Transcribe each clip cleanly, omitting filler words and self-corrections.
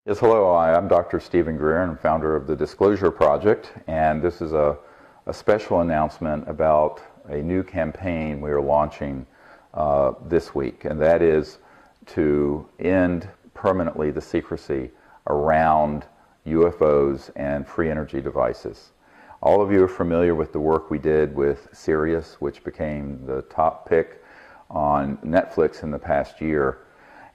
Yes, hello. I'm Dr. Steven Greer, and I'm founder of the Disclosure Project, and this is a special announcement about a new campaign we are launching this week, and that is to end permanently the secrecy around UFOs and free energy devices. All of you are familiar with the work we did with Sirius, which became the top pick on Netflix in the past year.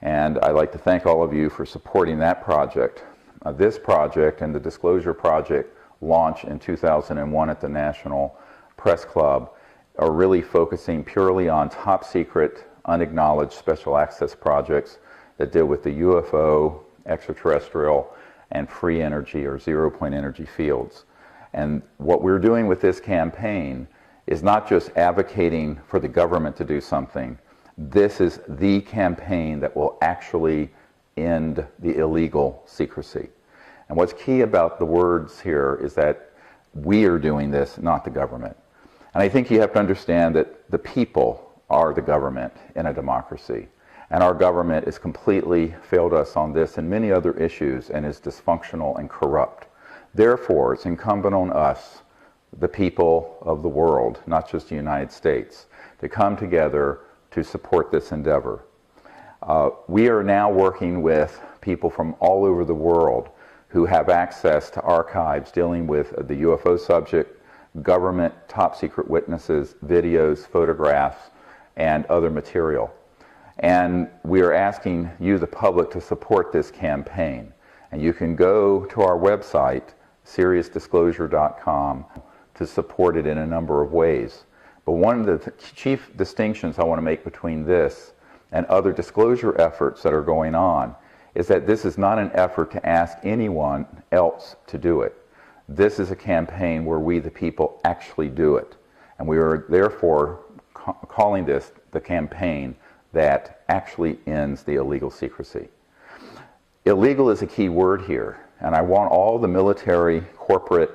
And I'd like to thank all of you for supporting that project. This project and the Disclosure Project launched in 2001 at the National Press Club are really focusing purely on top secret, unacknowledged special access projects that deal with the UFO, extraterrestrial, and free energy or zero-point energy fields. And what we're doing with this campaign is not just advocating for the government to do something. This is the campaign that will actually end the illegal secrecy. And what's key about the words here is that we are doing this, not the government. And I think you have to understand that the people are the government in a democracy. And our government has completely failed us on this and many other issues and is dysfunctional and corrupt. Therefore, it's incumbent on us, the people of the world, not just the United States, to come together to support this endeavor. We are now working with people from all over the world who have access to archives dealing with the UFO subject, government top secret witnesses, videos, photographs, and other material. And we are asking you, the public, to support this campaign. And you can go to our website, SiriusDisclosure.com, to support it in a number of ways. But one of the chief distinctions I want to make between this and other disclosure efforts that are going on is that this is not an effort to ask anyone else to do it. This is a campaign where we, the people, actually do it. And we are therefore calling this the campaign that actually ends the illegal secrecy. Illegal is a key word here, and I want all the military, corporate,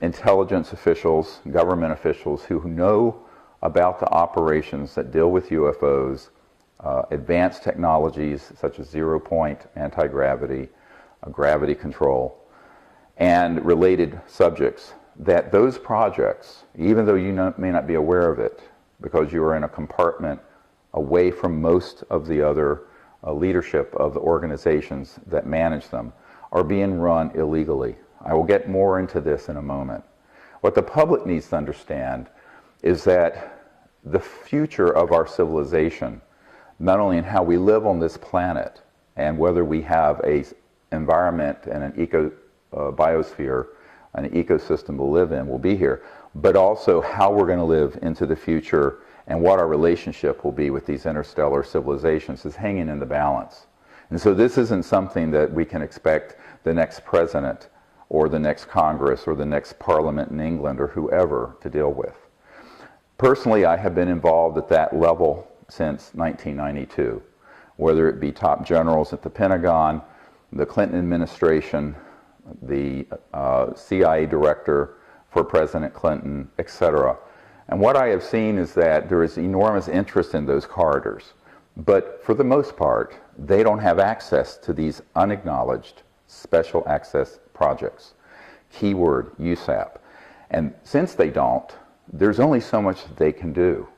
intelligence officials, government officials who know about the operations that deal with UFOs, advanced technologies such as zero-point anti-gravity, gravity control, and related subjects, that those projects, even though you may not be aware of it because you are in a compartment away from most of the other leadership of the organizations that manage them, are being run illegally. I will get more into this in a moment. What the public needs to understand is that the future of our civilization, not only in how we live on this planet and whether we have an environment and an biosphere, an ecosystem to live in, will be here, but also how we're going to live into the future and what our relationship will be with these interstellar civilizations is hanging in the balance. And so this isn't something that we can expect the next president or the next Congress or the next Parliament in England or whoever to deal with. Personally, I have been involved at that level since 1992, whether it be top generals at the Pentagon, the Clinton administration, the CIA director for President Clinton, etc. And what I have seen is that there is enormous interest in those corridors, but for the most part, they don't have access to these unacknowledged special access projects. Keyword, USAP. And since they don't, there's only so much that they can do.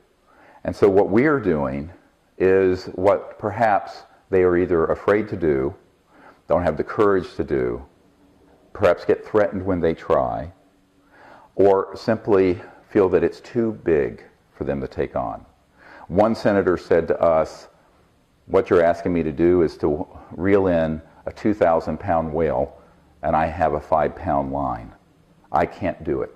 And so what we're doing is what perhaps they are either afraid to do, don't have the courage to do, perhaps get threatened when they try, or simply feel that it's too big for them to take on. One senator said to us, what you're asking me to do is to reel in a 2,000-pound whale and I have a 5-pound line. I can't do it.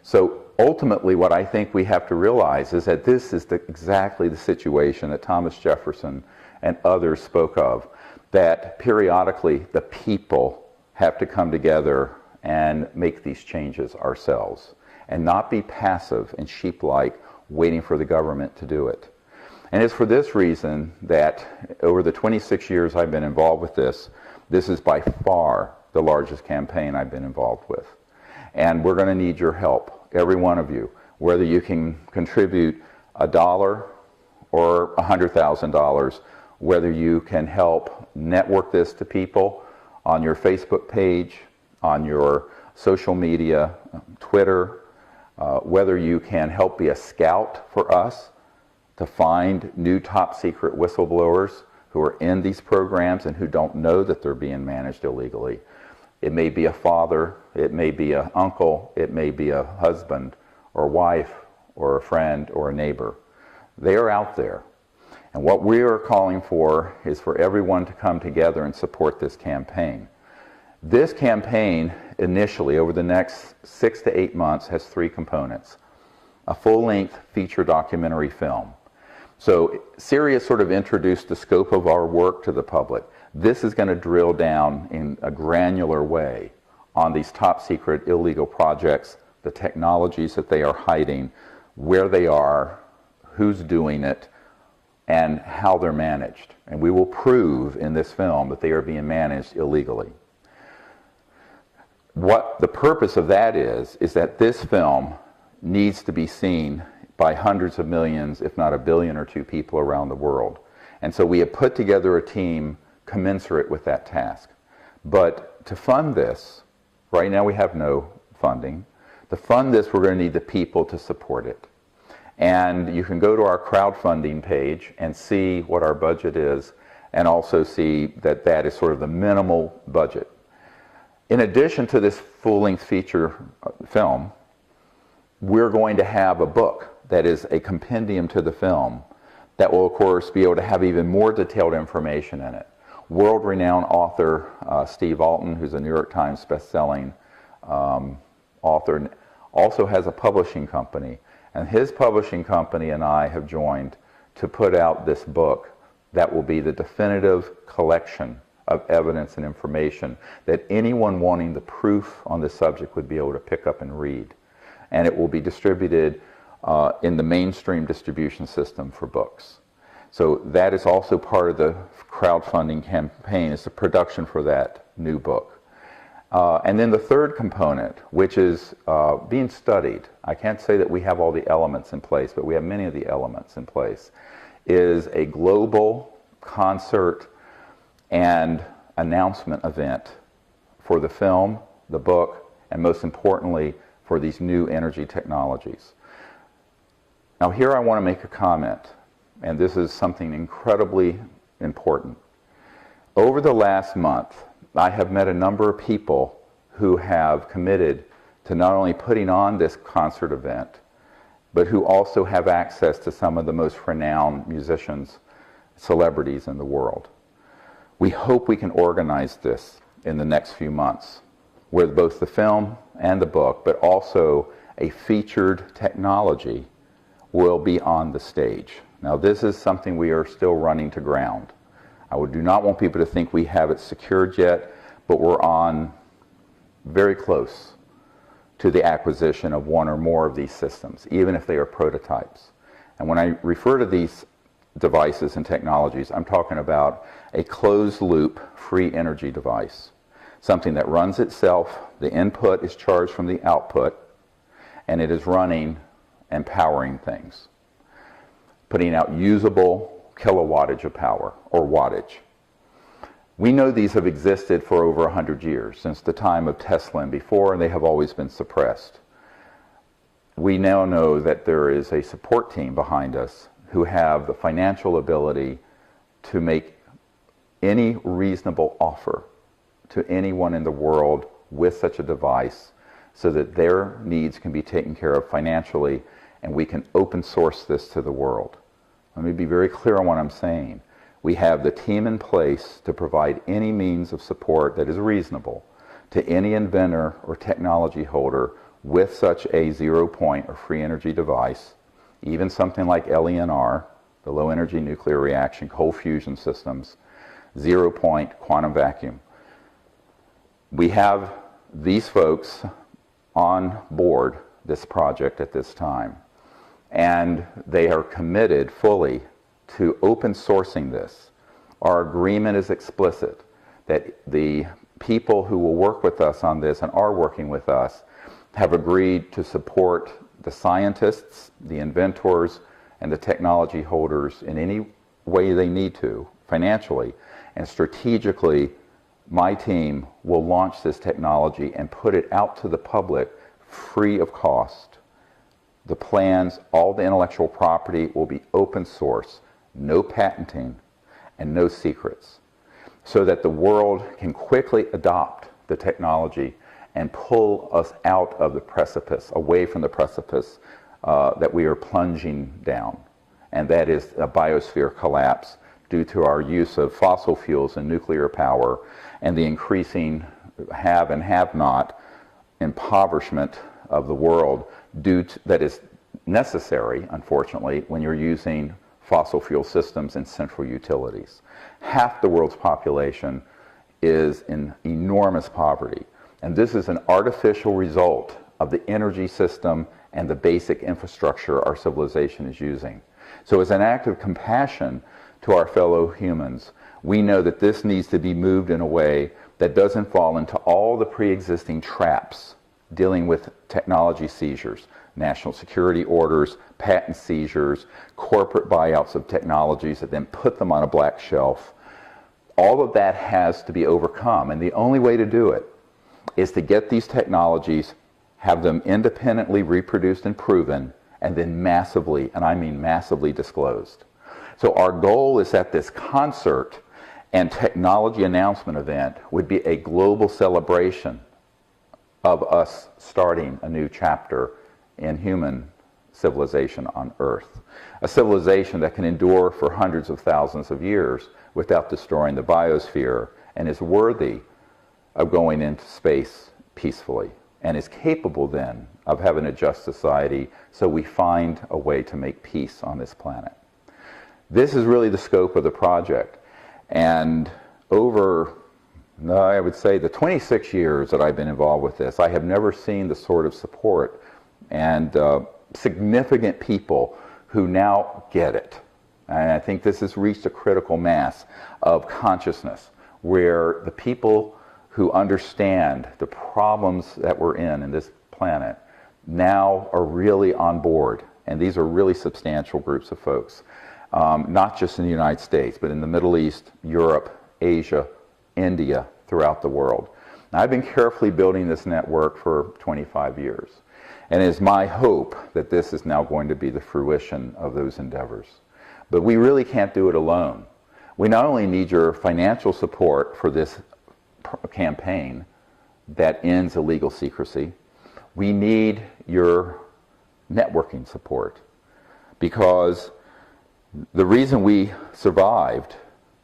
So ultimately what I think we have to realize is that this is exactly the situation that Thomas Jefferson and others spoke of, that periodically the people have to come together and make these changes ourselves and not be passive and sheep-like waiting for the government to do it. And it's for this reason that over the 26 years I've been involved with this, this is by far the largest campaign I've been involved with. And we're going to need your help, every one of you, whether you can contribute $1 or $100,000 whether you can help network this to people on your Facebook page, on your social media, Twitter, whether you can help be a scout for us to find new top secret whistleblowers who are in these programs and who don't know that they're being managed illegally. It may be a father, it may be an uncle, it may be a husband or wife or a friend or a neighbor. They are out there. And what we are calling for is for everyone to come together and support this campaign. This campaign, initially, over the next 6 to 8 months, has 3 components. A full-length feature documentary film. So Sirius sort of introduced the scope of our work to the public. This is going to drill down in a granular way on these top secret illegal projects, the technologies that they are hiding, where they are, who's doing it, and how they're managed. And we will prove in this film that they are being managed illegally. What the purpose of that is that this film needs to be seen by hundreds of millions, if not 1 billion or 2 people around the world. And so we have put together a team commensurate with that task. But to fund this, right now we have no funding. To fund this, we're going to need the people to support it. And you can go to our crowdfunding page and see what our budget is, and also see that that is sort of the minimal budget. In addition to this full-length feature film, we're going to have a book that is a compendium to the film that will, of course, be able to have even more detailed information in it. World-renowned author Steve Alton, who's a New York Times best-selling author, also has a publishing company. And his publishing company and I have joined to put out this book that will be the definitive collection of evidence and information that anyone wanting the proof on this subject would be able to pick up and read. And it will be distributed in the mainstream distribution system for books. So that is also part of the crowdfunding campaign, is the production for that new book. And then the third component, which is being studied, I can't say that we have all the elements in place, but we have many of the elements in place, is a global concert and announcement event for the film, the book, and most importantly, for these new energy technologies. Now here I want to make a comment, and this is something incredibly important. Over the last month, I have met a number of people who have committed to not only putting on this concert event, but who also have access to some of the most renowned musicians, celebrities in the world. We hope we can organize this in the next few months, with both the film and the book, but also a featured technology will be on the stage. Now this is something we are still running to ground. I do not want people to think we have it secured yet, but we're on very close to the acquisition of one or more of these systems, even if they are prototypes. And when I refer to these devices and technologies, I'm talking about a closed-loop free energy device, something that runs itself, the input is charged from the output, and it is running and powering things, putting out usable kilowattage of power, or wattage. We know these have existed for over 100 years, since the time of Tesla and before, and they have always been suppressed. We now know that there is a support team behind us who have the financial ability to make any reasonable offer to anyone in the world with such a device so that their needs can be taken care of financially, and we can open source this to the world. Let me be very clear on what I'm saying. We have the team in place to provide any means of support that is reasonable to any inventor or technology holder with such a zero-point or free energy device, even something like LENR, the low energy nuclear reaction, cold fusion systems, zero-point quantum vacuum. We have these folks on board this project at this time, and they are committed fully to open sourcing this. Our agreement is explicit that the people who will work with us on this and are working with us have agreed to support the scientists, the inventors, and the technology holders in any way they need to financially, and strategically, my team will launch this technology and put it out to the public free of cost. The plans, all the intellectual property will be open source, no patenting, and no secrets, so that the world can quickly adopt the technology and pull us out of the precipice, away from the precipice that we are plunging down. And that is a biosphere collapse due to our use of fossil fuels and nuclear power and the increasing have and have not impoverishment of the world that is necessary, unfortunately, when you're using fossil fuel systems and central utilities. Half the world's population is in enormous poverty, and this is an artificial result of the energy system and the basic infrastructure our civilization is using. So as an act of compassion to our fellow humans, we know that this needs to be moved in a way that doesn't fall into all the pre-existing traps dealing with technology seizures, national security orders, patent seizures, corporate buyouts of technologies that then put them on a black shelf. All of that has to be overcome, and the only way to do it is to get these technologies, have them independently reproduced and proven, and then massively, and I mean massively, disclosed. So our goal is that this concert and technology announcement event would be a global celebration of us starting a new chapter in human civilization on Earth. A civilization that can endure for hundreds of thousands of years without destroying the biosphere and is worthy of going into space peacefully and is capable then of having a just society, so we find a way to make peace on this planet. This is really the scope of the project, and over, I would say, the 26 years that I've been involved with this, I have never seen the sort of support and significant people who now get it. And I think this has reached a critical mass of consciousness where the people who understand the problems that we're in this planet now are really on board. And these are really substantial groups of folks, not just in the United States, but in the Middle East, Europe, Asia, India, throughout the world. Now, I've been carefully building this network for 25 years. And it is my hope that this is now going to be the fruition of those endeavors. But we really can't do it alone. We not only need your financial support for this campaign that ends illegal secrecy, we need your networking support. Because the reason we survived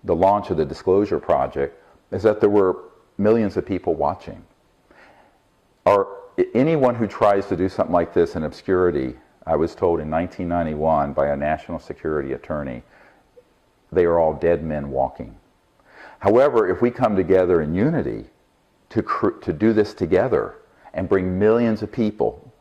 the launch of the Disclosure Project is that there were millions of people watching. Anyone who tries to do something like this in obscurity, I was told in 1991 by a national security attorney, they are all dead men walking. However, if we come together in unity to do this together and bring millions of people,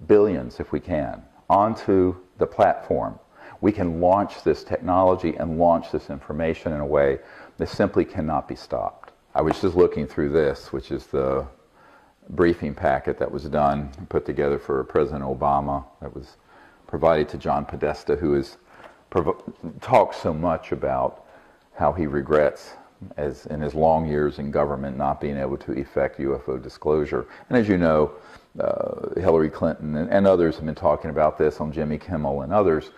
billions if we can, onto the platform, we can launch this technology and launch this information in a way that simply cannot be stopped. I was just looking through this, which is the briefing packet that was done and put together for President Obama that was provided to John Podesta, who has talked so much about how he regrets, as in his long years in government, not being able to effect UFO disclosure. And as you know, Hillary Clinton and others have been talking about this on Jimmy Kimmel and others.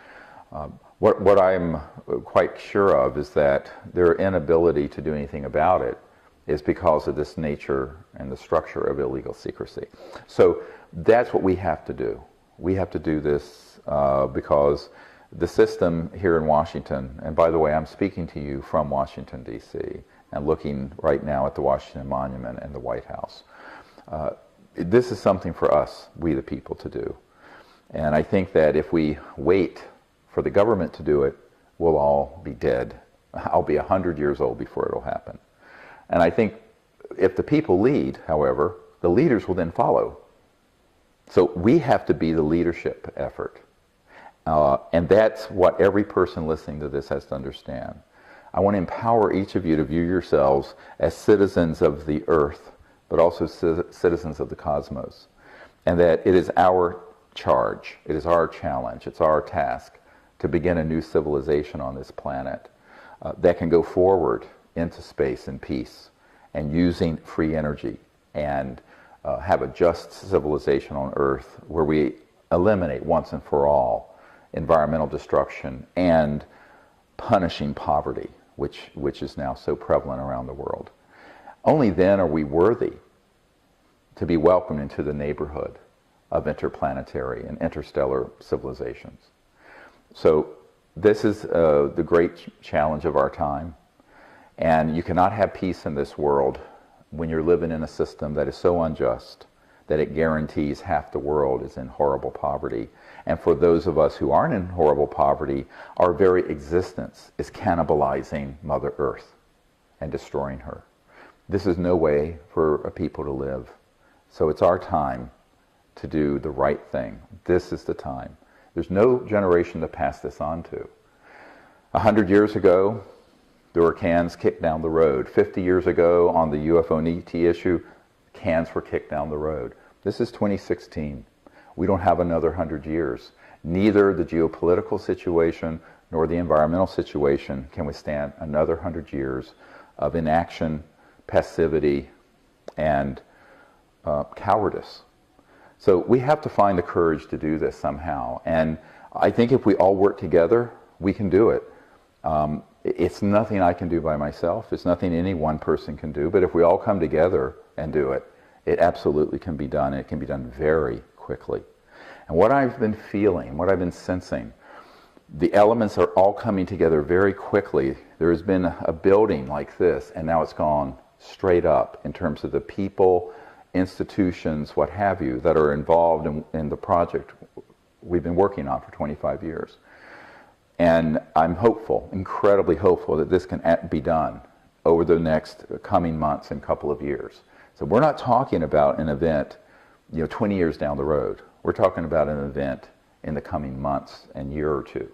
What I'm quite sure of is that their inability to do anything about it is because of this nature and the structure of illegal secrecy. So that's what we have to do. We have to do this because the system here in Washington, and by the way, I'm speaking to you from Washington, D.C., and looking right now at the Washington Monument and the White House. This is something for us, we the people, to do. And I think that if we wait for the government to do it, we'll all be dead. I'll be 100 years old before it'll happen. And I think if the people lead, however, the leaders will then follow. So we have to be the leadership effort. And that's what every person listening to this has to understand. I want to empower each of you to view yourselves as citizens of the earth, but also citizens of the cosmos. And that it is our charge, it is our challenge, it's our task to begin a new civilization on this planet that can go forward into space in peace and using free energy and have a just civilization on Earth where we eliminate once and for all environmental destruction and punishing poverty, which is now so prevalent around the world. Only then are we worthy to be welcomed into the neighborhood of interplanetary and interstellar civilizations. So this is the great challenge of our time. And you cannot have peace in this world when you're living in a system that is so unjust that it guarantees half the world is in horrible poverty. And for those of us who aren't in horrible poverty, our very existence is cannibalizing Mother Earth and destroying her. This is no way for a people to live. So it's our time to do the right thing. This is the time. There's no generation to pass this on to. 100 years ago, there were cans kicked down the road. 50 years ago, on the UFO and ET issue, cans were kicked down the road. This is 2016. We don't have another 100 years. Neither the geopolitical situation nor the environmental situation can withstand another 100 years of inaction, passivity, and cowardice. So we have to find the courage to do this somehow. And I think if we all work together, we can do it. It's nothing I can do by myself. It's nothing any one person can do. But if we all come together and do it, it absolutely can be done. And it can be done very quickly. And what I've been feeling, what I've been sensing, the elements are all coming together very quickly. There has been a building like this, and now it's gone straight up in terms of the people, institutions, what have you, that are involved in the project we've been working on for 25 years. And I'm hopeful, incredibly hopeful, that this can be done over the next coming months and couple of years. So we're not talking about an event, 20 years down the road. We're talking about an event in the coming months and year or two.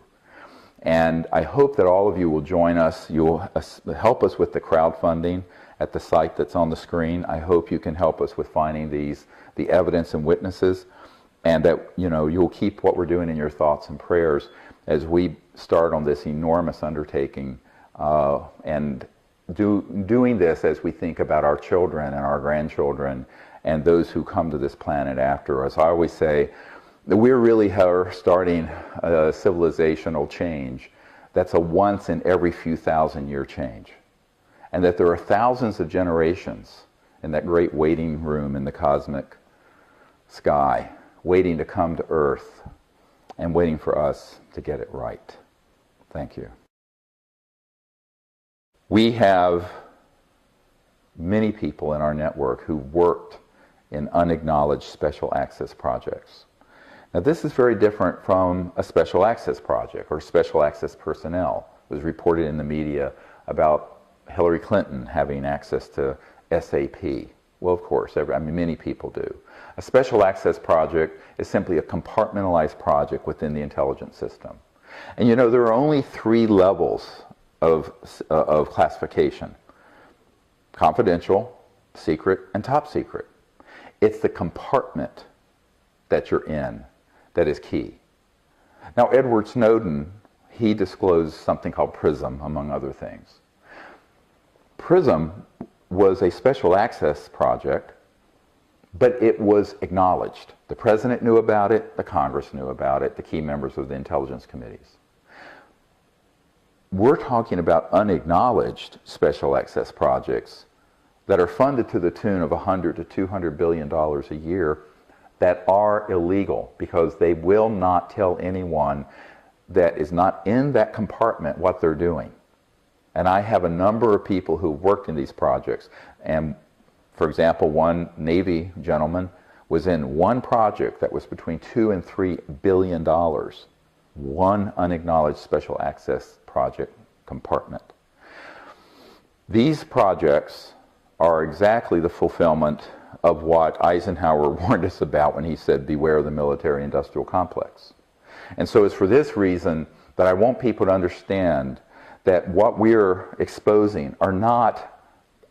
And I hope that all of you will join us. You'll help us with the crowdfunding at the site that's on the screen. I hope you can help us with finding the evidence and witnesses, and that you'll keep what we're doing in your thoughts and prayers as we start on this enormous undertaking, and doing this as we think about our children and our grandchildren and those who come to this planet after us. I always say that we really are starting a civilizational change that's a once in every few thousand year change. And that there are thousands of generations in that great waiting room in the cosmic sky, waiting to come to Earth and waiting for us to get it right. Thank you. We have many people in our network who worked in unacknowledged special access projects. Now this is very different from a special access project or special access personnel. It was reported in the media about Hillary Clinton having access to SAP. Well, of course, many people do. A special access project is simply a compartmentalized project within the intelligence system. And there are only 3 levels of classification: confidential, secret, and top secret. It's the compartment that you're in that is key. Now, Edward Snowden, he disclosed something called PRISM, among other things. PRISM was a special access project, but it was acknowledged. The President knew about it, the Congress knew about it, the key members of the intelligence committees. We're talking about unacknowledged special access projects that are funded to the tune of $100 to $200 billion a year that are illegal because they will not tell anyone that is not in that compartment what they're doing. And I have a number of people who worked in these projects. And for example, one Navy gentleman was in one project that was between $2 and $3 billion. One unacknowledged special access project compartment. These projects are exactly the fulfillment of what Eisenhower warned us about when he said, beware of the military-industrial complex. And so it's for this reason that I want people to understand that what we're exposing are not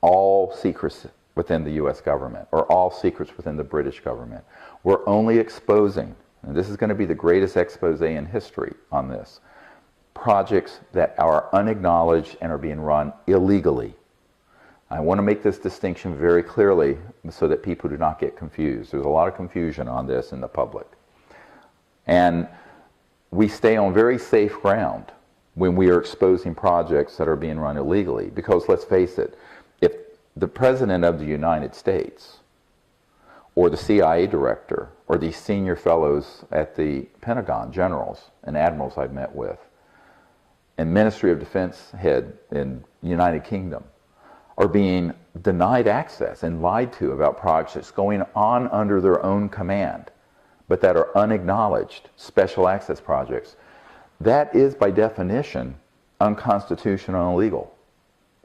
all secrets within the US government or all secrets within the British government. We're only exposing, and this is going to be the greatest expose in history on this, projects that are unacknowledged and are being run illegally. I want to make this distinction very clearly so that people do not get confused. There's a lot of confusion on this in the public. And we stay on very safe ground when we are exposing projects that are being run illegally. Because let's face it, if the President of the United States or the CIA director or these senior fellows at the Pentagon, generals and admirals I've met with, and Ministry of Defense head in the United Kingdom, are being denied access and lied to about projects going on under their own command, but that are unacknowledged special access projects, that is by definition unconstitutional and illegal.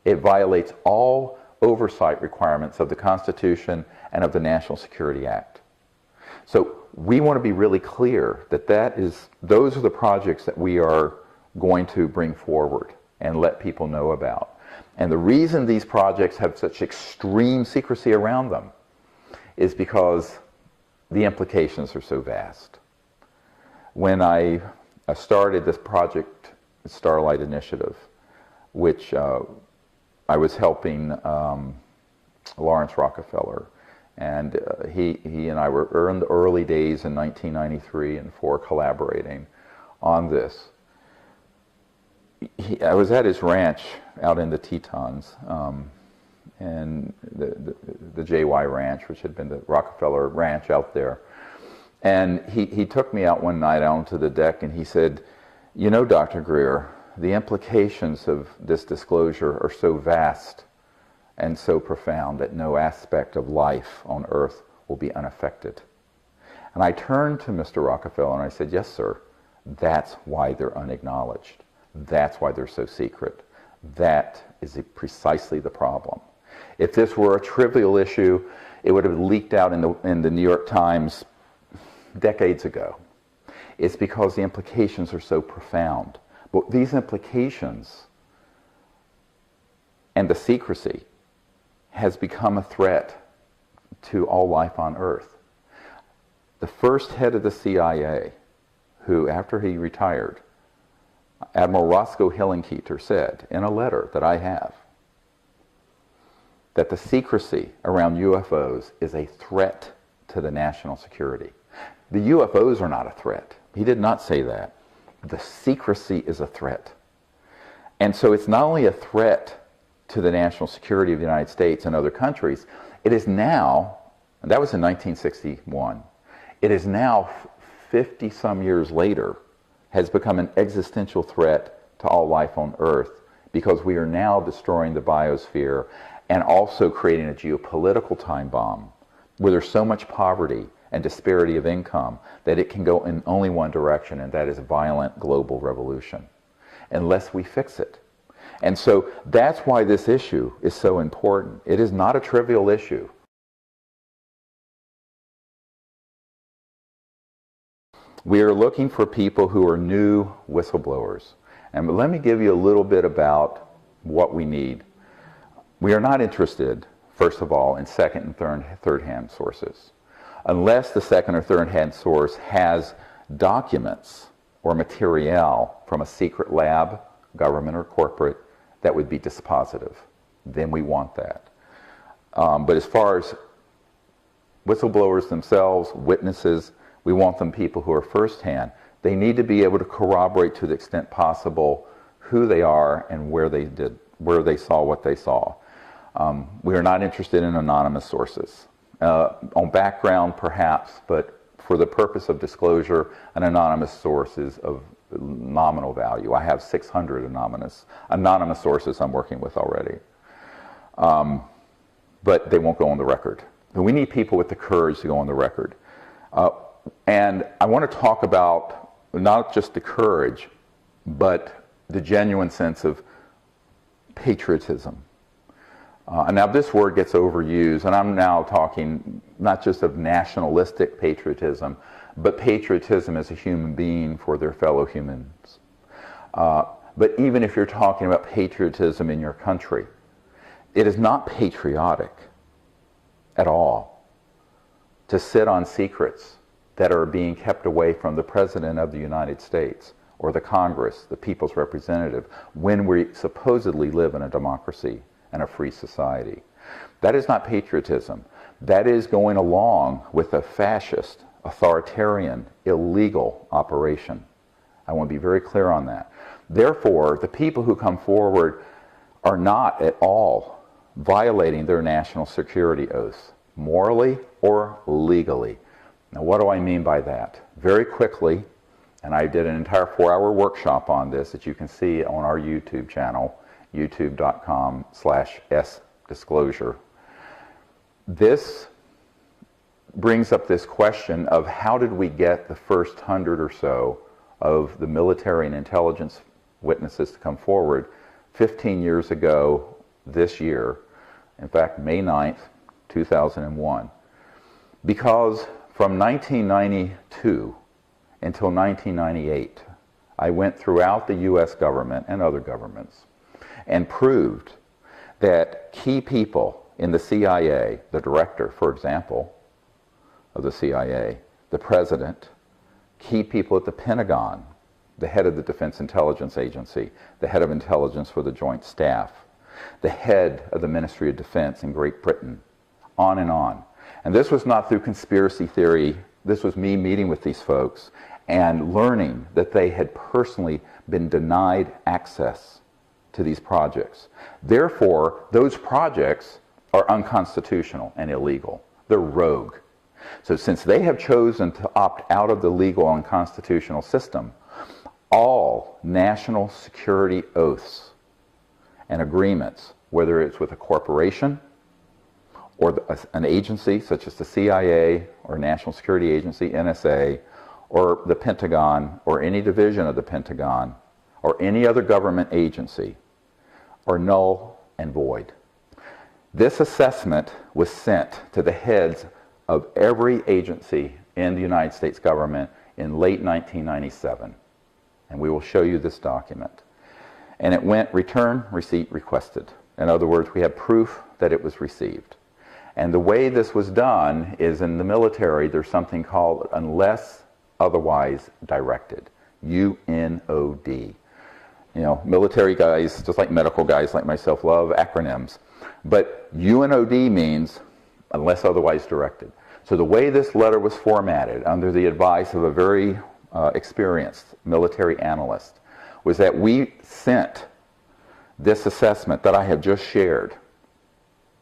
It violates all oversight requirements of the Constitution and of the National Security Act. So we want to be really clear that those are the projects that we are going to bring forward and let people know about. And the reason these projects have such extreme secrecy around them is because the implications are so vast. When I started this project, Starlight Initiative, which I was helping Lawrence Rockefeller, and he and I were in the early days in 1993 and 4 collaborating on this. I was at his ranch out in the Tetons, and the JY Ranch, which had been the Rockefeller Ranch out there. And he took me out one night out onto the deck and he said, "You know, Dr. Greer, the implications of this disclosure are so vast and so profound that no aspect of life on Earth will be unaffected." And I turned to Mr. Rockefeller and I said, "Yes, sir, that's why they're unacknowledged. That's why they're so secret. That is precisely the problem. If this were a trivial issue, it would have leaked out in the New York Times decades ago. It's because the implications are so profound. But these implications and the secrecy has become a threat to all life on Earth. The first head of the CIA, who after he retired, Admiral Roscoe Hillenkoetter, said in a letter that I have that the secrecy around UFOs is a threat to the national security. The UFOs are not a threat. He did not say that. The secrecy is a threat. And so it's not only a threat to the national security of the United States and other countries, it is now, and that was in 1961, it is now 50 some years later, has become an existential threat to all life on Earth because we are now destroying the biosphere and also creating a geopolitical time bomb where there's so much poverty and disparity of income that it can go in only one direction, and that is violent global revolution, unless we fix it. And so that's why this issue is so important. It is not a trivial issue. We are looking for people who are new whistleblowers. And let me give you a little bit about what we need. We are not interested, first of all, in second and third-hand sources. Unless the second or third-hand source has documents or material from a secret lab, government or corporate, that would be dispositive. Then we want that. But as far as whistleblowers themselves, witnesses, we want them people who are firsthand. They need to be able to corroborate to the extent possible who they are and where they saw what they saw. We are not interested in anonymous sources. On background, perhaps, but for the purpose of disclosure, an anonymous source is of nominal value. I have 600 anonymous sources I'm working with already. But they won't go on the record. But we need people with the courage to go on the record. And I want to talk about not just the courage, but the genuine sense of patriotism. And now this word gets overused, and I'm now talking not just of nationalistic patriotism, but patriotism as a human being for their fellow humans. But even if you're talking about patriotism in your country, it is not patriotic at all to sit on secrets that are being kept away from the President of the United States or the Congress, the people's representative, when we supposedly live in a democracy and a free society. That is not patriotism. That is going along with a fascist, authoritarian, illegal operation. I want to be very clear on that. Therefore, the people who come forward are not at all violating their national security oaths, morally or legally. Now, what do I mean by that? Very quickly, and I did an entire 4-hour workshop on this that you can see on our YouTube channel, youtube.com/sdisclosure. This brings up this question of how did we get the first 100 or so of the military and intelligence witnesses to come forward 15 years ago this year, in fact May 9th, 2001. Because from 1992 until 1998, I went throughout the US government and other governments and proved that key people in the CIA, the director, for example, of the CIA, the president, key people at the Pentagon, the head of the Defense Intelligence Agency, the head of intelligence for the Joint Staff, the head of the Ministry of Defense in Great Britain, on and on. And this was not through conspiracy theory. This was me meeting with these folks and learning that they had personally been denied access to these projects. Therefore, those projects are unconstitutional and illegal. They're rogue. So since they have chosen to opt out of the legal and constitutional system, all national security oaths and agreements, whether it's with a corporation or an agency such as the CIA or National Security Agency, NSA, or the Pentagon or any division of the Pentagon or any other government agency, are null and void. This assessment was sent to the heads of every agency in the United States government in late 1997. And we will show you this document. And it went return receipt requested. In other words, we have proof that it was received. And the way this was done is in the military, there's something called unless otherwise directed, UNOD. You know, military guys, just like medical guys like myself, love acronyms. But UNOD means unless otherwise directed. So the way this letter was formatted under the advice of a very experienced military analyst was that we sent this assessment that I have just shared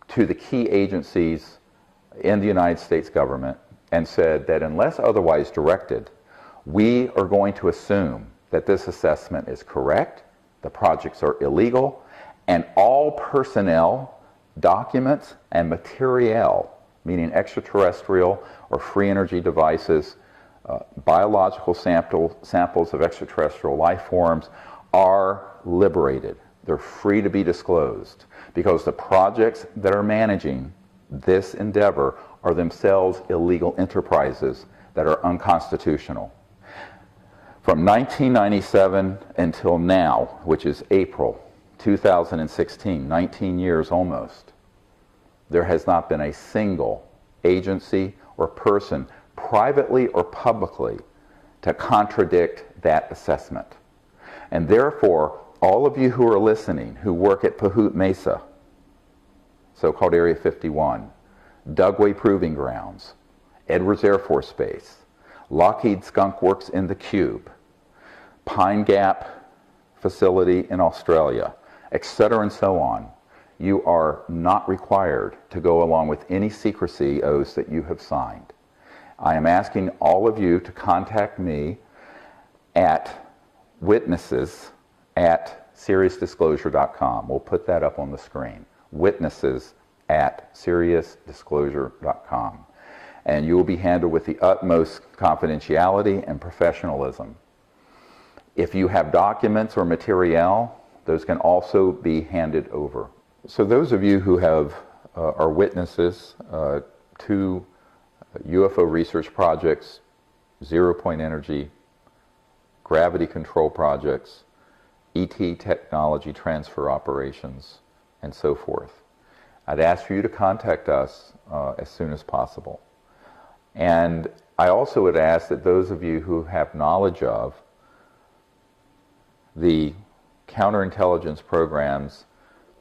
to the key agencies in the United States government and said that unless otherwise directed, we are going to assume that this assessment is correct, the projects are illegal, and all personnel, documents, and materiel, meaning extraterrestrial or free energy devices, biological samples of extraterrestrial life forms, are liberated. They're free to be disclosed because the projects that are managing this endeavor are themselves illegal enterprises that are unconstitutional. From 1997 until now, which is April 2016, 19 years almost, there has not been a single agency or person, privately or publicly, to contradict that assessment. And therefore, all of you who are listening, who work at Pahut Mesa, so-called Area 51, Dugway Proving Grounds, Edwards Air Force Base, Lockheed Skunk Works in the Cube, Pine Gap facility in Australia, etc. and so on, you are not required to go along with any secrecy oaths that you have signed. I am asking all of you to contact me at witnesses@seriousdisclosure.com. We'll put that up on the screen. Witnesses@seriousdisclosure.com. And you will be handled with the utmost confidentiality and professionalism. If you have documents or material, those can also be handed over. So those of you who have are witnesses to UFO research projects, zero-point energy, gravity control projects, ET technology transfer operations, and so forth, I'd ask for you to contact us as soon as possible. And I also would ask that those of you who have knowledge of the counterintelligence programs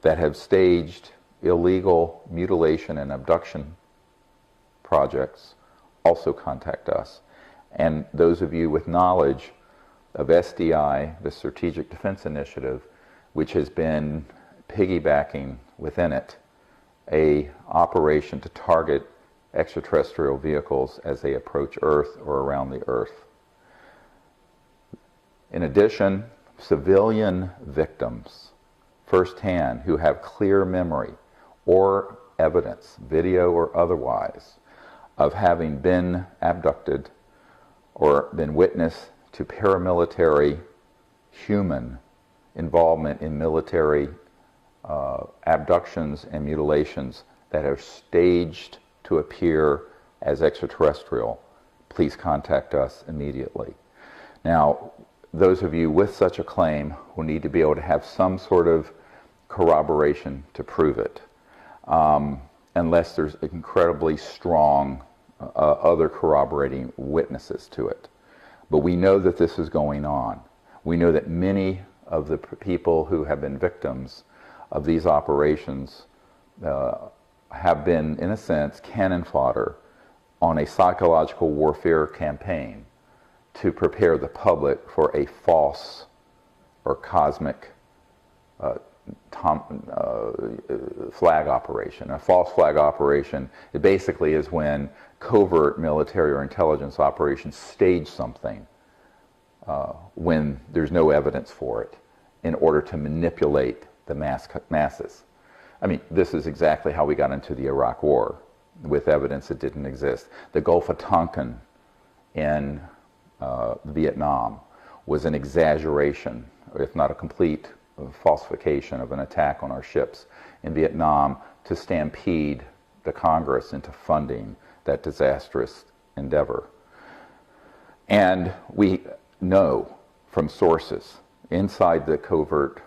that have staged illegal mutilation and abduction projects also contact us. And those of you with knowledge of SDI, the Strategic Defense Initiative, which has been piggybacking within it a operation to target extraterrestrial vehicles as they approach Earth or around the Earth. In addition, civilian victims, firsthand, who have clear memory or evidence, video or otherwise, of having been abducted or been witness to paramilitary human involvement in military abductions and mutilations that are staged to appear as extraterrestrial, please contact us immediately. Now, those of you with such a claim will need to be able to have some sort of corroboration to prove it, unless there's incredibly strong other corroborating witnesses to it. But we know that this is going on. We know that many of the people who have been victims of these operations have been, in a sense, cannon fodder on a psychological warfare campaign to prepare the public for a false or cosmic flag operation. A false flag operation, it basically is when covert military or intelligence operations stage something when there's no evidence for it in order to manipulate the masses. I mean, this is exactly how we got into the Iraq War, with evidence that didn't exist. The Gulf of Tonkin in Vietnam was an exaggeration, if not a complete falsification of an attack on our ships in Vietnam to stampede the Congress into funding that disastrous endeavor. And we know from sources inside the covert,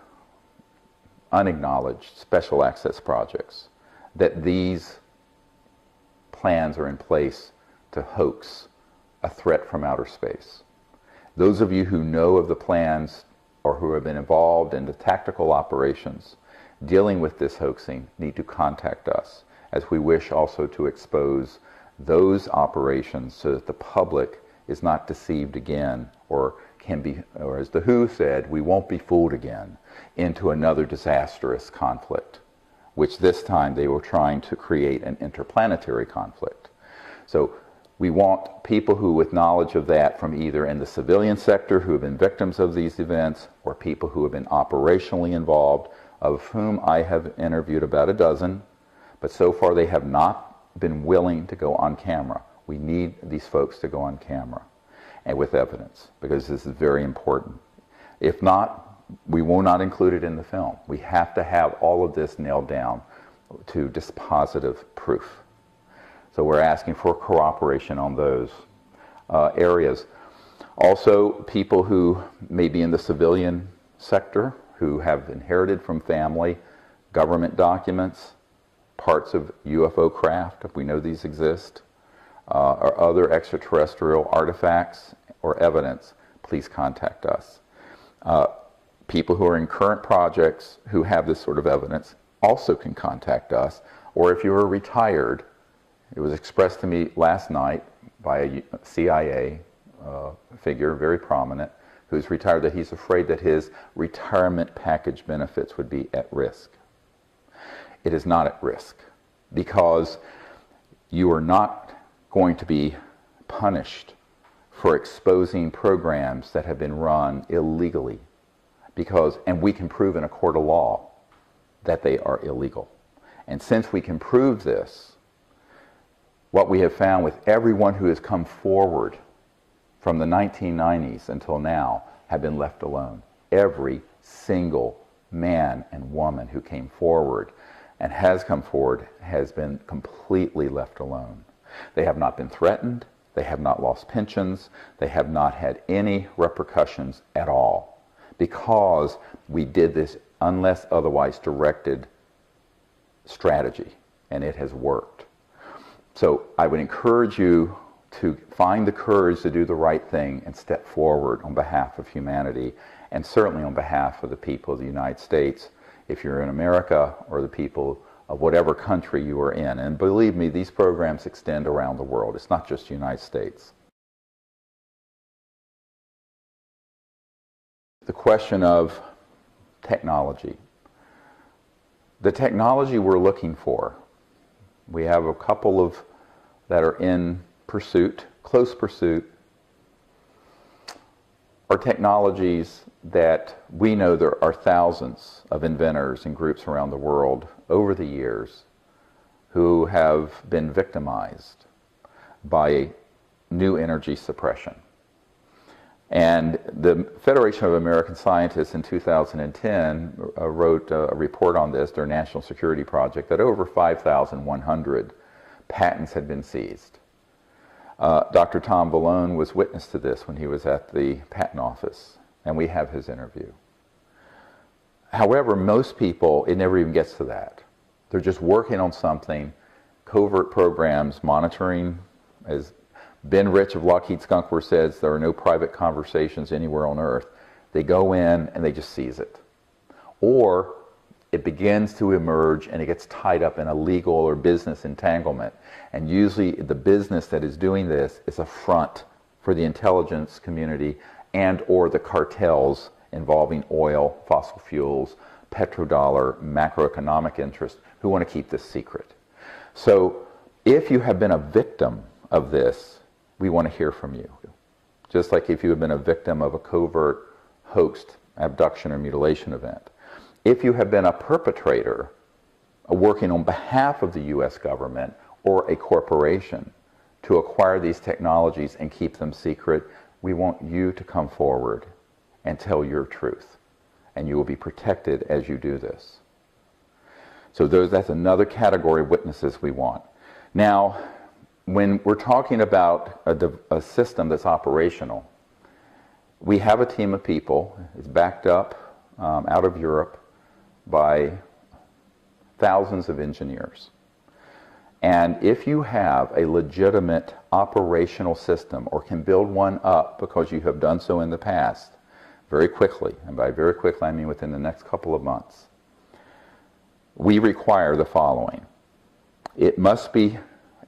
unacknowledged special access projects that these plans are in place to hoax a threat from outer space. Those of you who know of the plans or who have been involved in the tactical operations dealing with this hoaxing need to contact us, as we wish also to expose those operations so that the public is not deceived again, or can be, or as the WHO said, we won't be fooled again into another disastrous conflict, which this time they were trying to create an interplanetary conflict. So we want people who, with knowledge of that from either in the civilian sector who have been victims of these events, or people who have been operationally involved, of whom I have interviewed about a dozen, but so far they have not been willing to go on camera. We need these folks to go on camera and with evidence, because this is very important. If not, we will not include it in the film. We have to have all of this nailed down to dispositive proof. So we're asking for cooperation on those areas. Also, people who may be in the civilian sector, who have inherited from family government documents, parts of UFO craft, if we know these exist, or other extraterrestrial artifacts or evidence, please contact us. People who are in current projects who have this sort of evidence also can contact us, or if you are retired. It was expressed to me last night by a CIA figure, very prominent, who's retired, that he's afraid that his retirement package benefits would be at risk. It is not at risk, because you are not going to be punished for exposing programs that have been run illegally, and we can prove in a court of law that they are illegal. And since we can prove this, what we have found with everyone who has come forward from the 1990s until now have been left alone. Every single man and woman who came forward and has come forward has been completely left alone. They have not been threatened, they have not lost pensions, they have not had any repercussions at all, because we did this unless otherwise directed strategy, and it has worked. So I would encourage you to find the courage to do the right thing and step forward on behalf of humanity, and certainly on behalf of the people of the United States, if you're in America, or the people of whatever country you are in. And believe me, these programs extend around the world. It's not just the United States. The question of technology. The technology we're looking for, we have a couple of that are in pursuit, close pursuit, are technologies that we know there are thousands of inventors and groups around the world over the years who have been victimized by new energy suppression. And the Federation of American Scientists in 2010 wrote a report on this, their national security project, that over 5,100 patents had been seized. Dr. Tom Vallone was witness to this when he was at the patent office, and we have his interview. However, most people, it never even gets to that. They're just working on something, covert programs, monitoring. As Ben Rich of Lockheed Skunk Works says, there are no private conversations anywhere on earth. They go in and they just seize it. Or it begins to emerge and it gets tied up in a legal or business entanglement. And usually the business that is doing this is a front for the intelligence community and or the cartels involving oil, fossil fuels, petrodollar, macroeconomic interests who want to keep this secret. So if you have been a victim of this, we want to hear from you. Just like if you have been a victim of a covert hoaxed abduction or mutilation event. If you have been a perpetrator working on behalf of the U.S. government or a corporation to acquire these technologies and keep them secret, we want you to come forward and tell your truth. And you will be protected as you do this. So that's another category of witnesses we want. Now, when we're talking about a system that's operational, we have a team of people. It's backed up out of Europe by thousands of engineers. And if you have a legitimate operational system or can build one up because you have done so in the past very quickly, and by very quickly I mean within the next couple of months, we require the following. It must be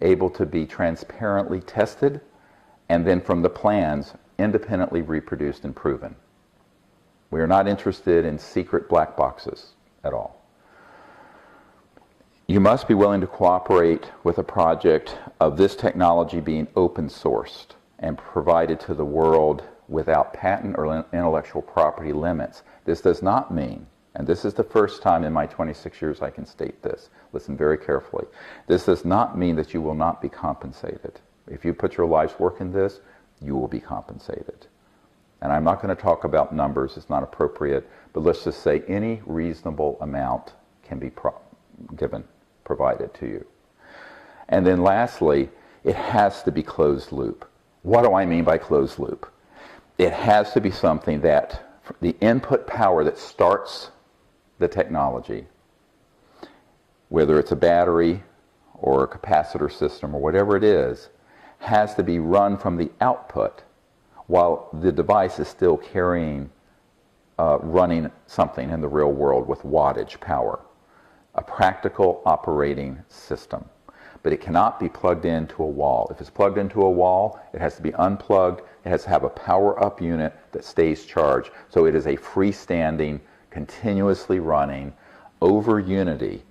able to be transparently tested and then from the plans independently reproduced and proven. We are not interested in secret black boxes at all. You must be willing to cooperate with a project of this technology being open sourced and provided to the world without patent or intellectual property limits. This does not mean, and this is the first time in my 26 years I can state this, listen very carefully, this does not mean that you will not be compensated. If you put your life's work in this, you will be compensated. And I'm not going to talk about numbers, it's not appropriate, but let's just say any reasonable amount can be provided to you. And then lastly, it has to be closed loop. What do I mean by closed loop? It has to be something that the input power that starts the technology, whether it's a battery or a capacitor system or whatever it is, has to be run from the output while the device is still carrying, running something in the real world with wattage power. A practical operating system. But it cannot be plugged into a wall. If it's plugged into a wall, it has to be unplugged. It has to have a power-up unit that stays charged. So it is a freestanding, continuously running, over unity,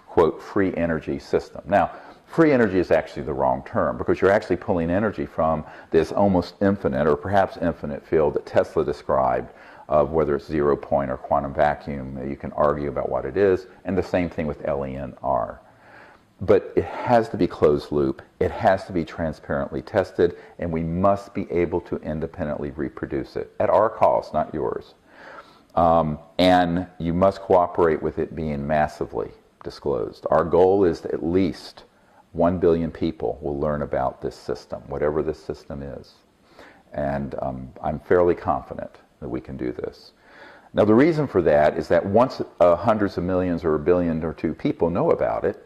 quote, free energy system. Now, free energy is actually the wrong term because you're actually pulling energy from this almost infinite or perhaps infinite field that Tesla described of whether it's zero point or quantum vacuum. You can argue about what it is, and the same thing with LENR. But it has to be closed loop, it has to be transparently tested, and we must be able to independently reproduce it at our cost, not yours. And you must cooperate with it being massively disclosed. Our goal is that at least 1 billion people will learn about this system, whatever this system is. And I'm fairly confident that we can do this. Now the reason for that is that once hundreds of millions or a billion or two people know about it,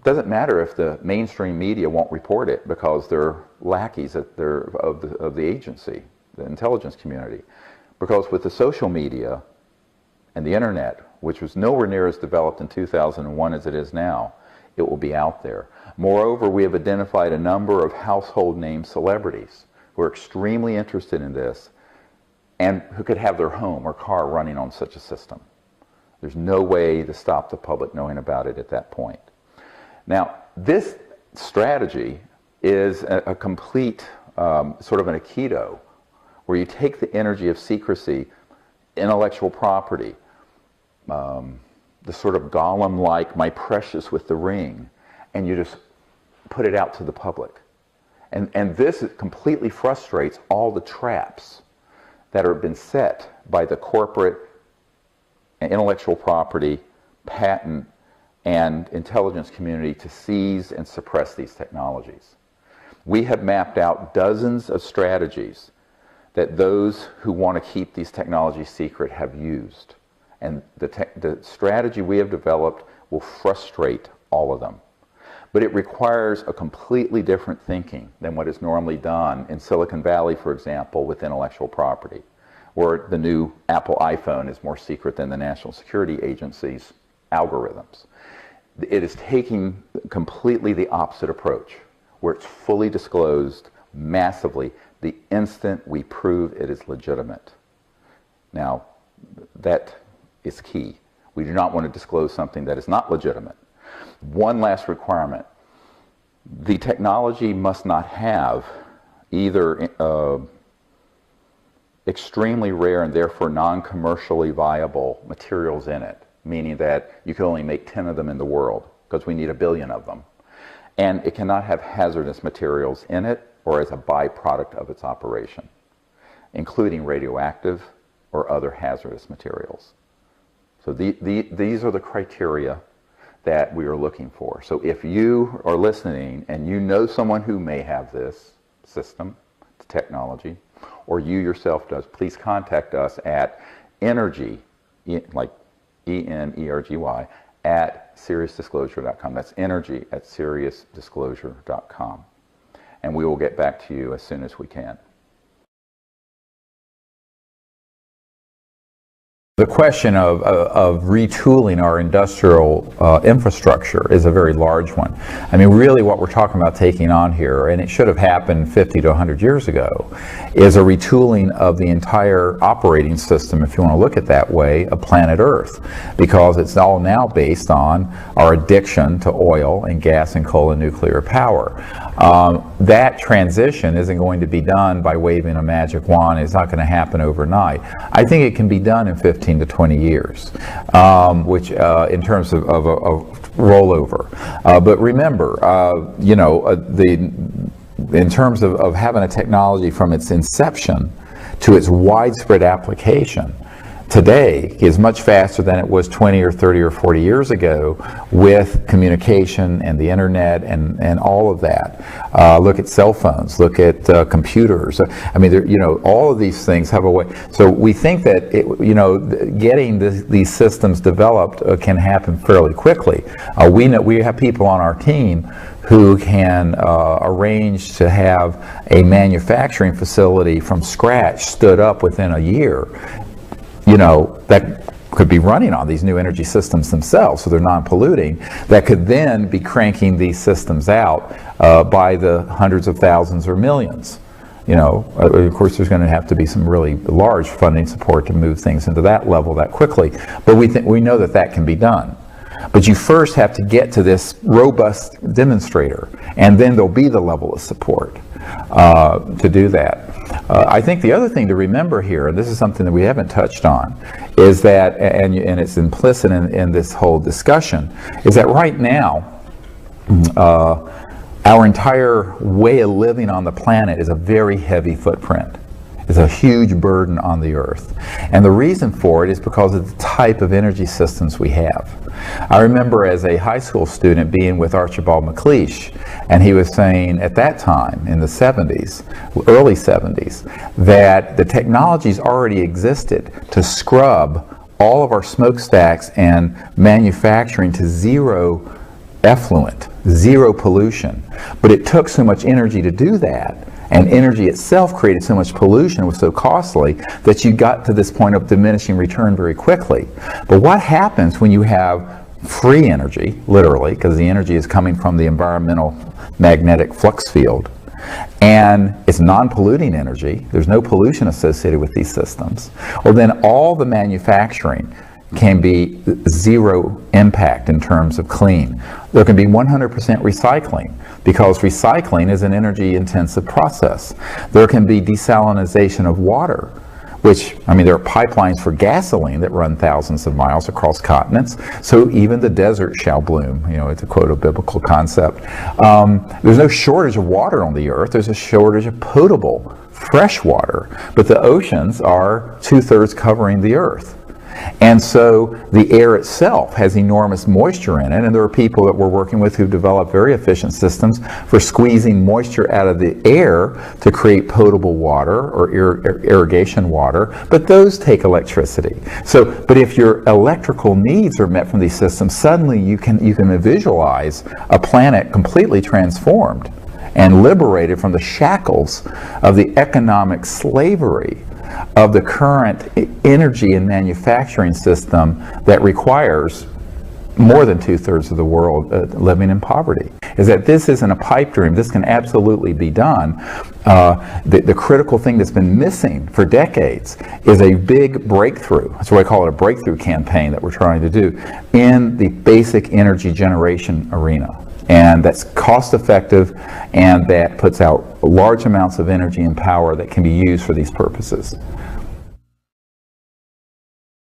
doesn't matter if the mainstream media won't report it because they're lackeys of the agency, the intelligence community. Because with the social media and the internet, which was nowhere near as developed in 2001 as it is now, it will be out there. Moreover, we have identified a number of household name celebrities who are extremely interested in this and who could have their home or car running on such a system. There's no way to stop the public knowing about it at that point. Now, this strategy is a complete sort of an aikido, where you take the energy of secrecy, intellectual property, the sort of golem-like, my precious with the ring, and you just put it out to the public. And this completely frustrates all the traps that have been set by the corporate intellectual property, patent, and intelligence community to seize and suppress these technologies. We have mapped out dozens of strategies that those who want to keep these technologies secret have used. And the strategy we have developed will frustrate all of them. But it requires a completely different thinking than what is normally done in Silicon Valley, for example, with intellectual property, where the new Apple iPhone is more secret than the National Security Agency's algorithms. It is taking completely the opposite approach, where it's fully disclosed massively the instant we prove it is legitimate. Now, that is key. We do not want to disclose something that is not legitimate. One last requirement. The technology must not have either extremely rare and therefore non-commercially viable materials in it, meaning that you can only make 10 of them in the world, because we need 1 billion of them. And it cannot have hazardous materials in it or as a byproduct of its operation, including radioactive or other hazardous materials. So these are the criteria that we are looking for. So if you are listening and you know someone who may have this system, technology, or you yourself does, please contact us at energy, like E-N-E-R-G-Y, at SeriousDisclosure.com. That's energy at SeriousDisclosure.com. And we will get back to you as soon as we can. The question of retooling our industrial infrastructure is a very large one. I mean, really what we're talking about taking on here, and it should have happened 50 to 100 years ago, is a retooling of the entire operating system, if you want to look at it that way, of planet Earth, because it's all now based on our addiction to oil and gas and coal and nuclear power. That transition isn't going to be done by waving a magic wand. It's not going to happen overnight. I think it can be done in 15 to 20 years, which in terms of rollover. But remember, you know, in terms of having a technology from its inception to its widespread application, today is much faster than it was 20 or 30 or 40 years ago with communication and the internet and all of that. Look at cell phones, look at computers. I mean, you know, all of these things have a way. So we think that, you know, getting these systems developed can happen fairly quickly. We know we have people on our team who can arrange to have a manufacturing facility from scratch stood up within a year. You know, that could be running on these new energy systems themselves, so they're non-polluting, that could then be cranking these systems out by the hundreds of thousands or millions. You know, of course there's going to have to be some really large funding support to move things into that level that quickly, but we know that that can be done. But you first have to get to this robust demonstrator, and then there'll be the level of support to do that. I think the other thing to remember here, and this is something that we haven't touched on, is that, and it's implicit in this whole discussion, is that right now, our entire way of living on the planet is a very heavy footprint. It's a huge burden on the Earth. And the reason for it is because of the type of energy systems we have. I remember as a high school student being with Archibald MacLeish, and he was saying at that time, in the 70s, early 70s, that the technologies already existed to scrub all of our smokestacks and manufacturing to zero effluent, zero pollution. But it took so much energy to do that And energy itself created so much pollution, was so costly, that you got to this point of diminishing return very quickly. But what happens when you have free energy, literally, because the energy is coming from the environmental magnetic flux field, and it's non-polluting energy, there's no pollution associated with these systems, well then all the manufacturing can be zero impact in terms of clean. There can be 100% recycling, because recycling is an energy intensive process. There can be desalination of water, which, I mean, there are pipelines for gasoline that run thousands of miles across continents, so even the desert shall bloom. You know, it's a quote, a biblical concept. There's no shortage of water on the earth, there's a shortage of potable, fresh water, but the oceans are 2/3 covering the earth. And so the air itself has enormous moisture in it, and there are people that we're working with who've developed very efficient systems for squeezing moisture out of the air to create potable water or irrigation water, but those take electricity. So, but if your electrical needs are met from these systems, suddenly you can visualize a planet completely transformed and liberated from the shackles of the economic slavery of the current energy and manufacturing system that requires more than 2/3 of the world living in poverty. Is that this isn't a pipe dream, this can absolutely be done. The critical thing that's been missing for decades is a big breakthrough. That's why I call it a breakthrough campaign that we're trying to do in the basic energy generation arena. And that's cost effective, and that puts out large amounts of energy and power that can be used for these purposes.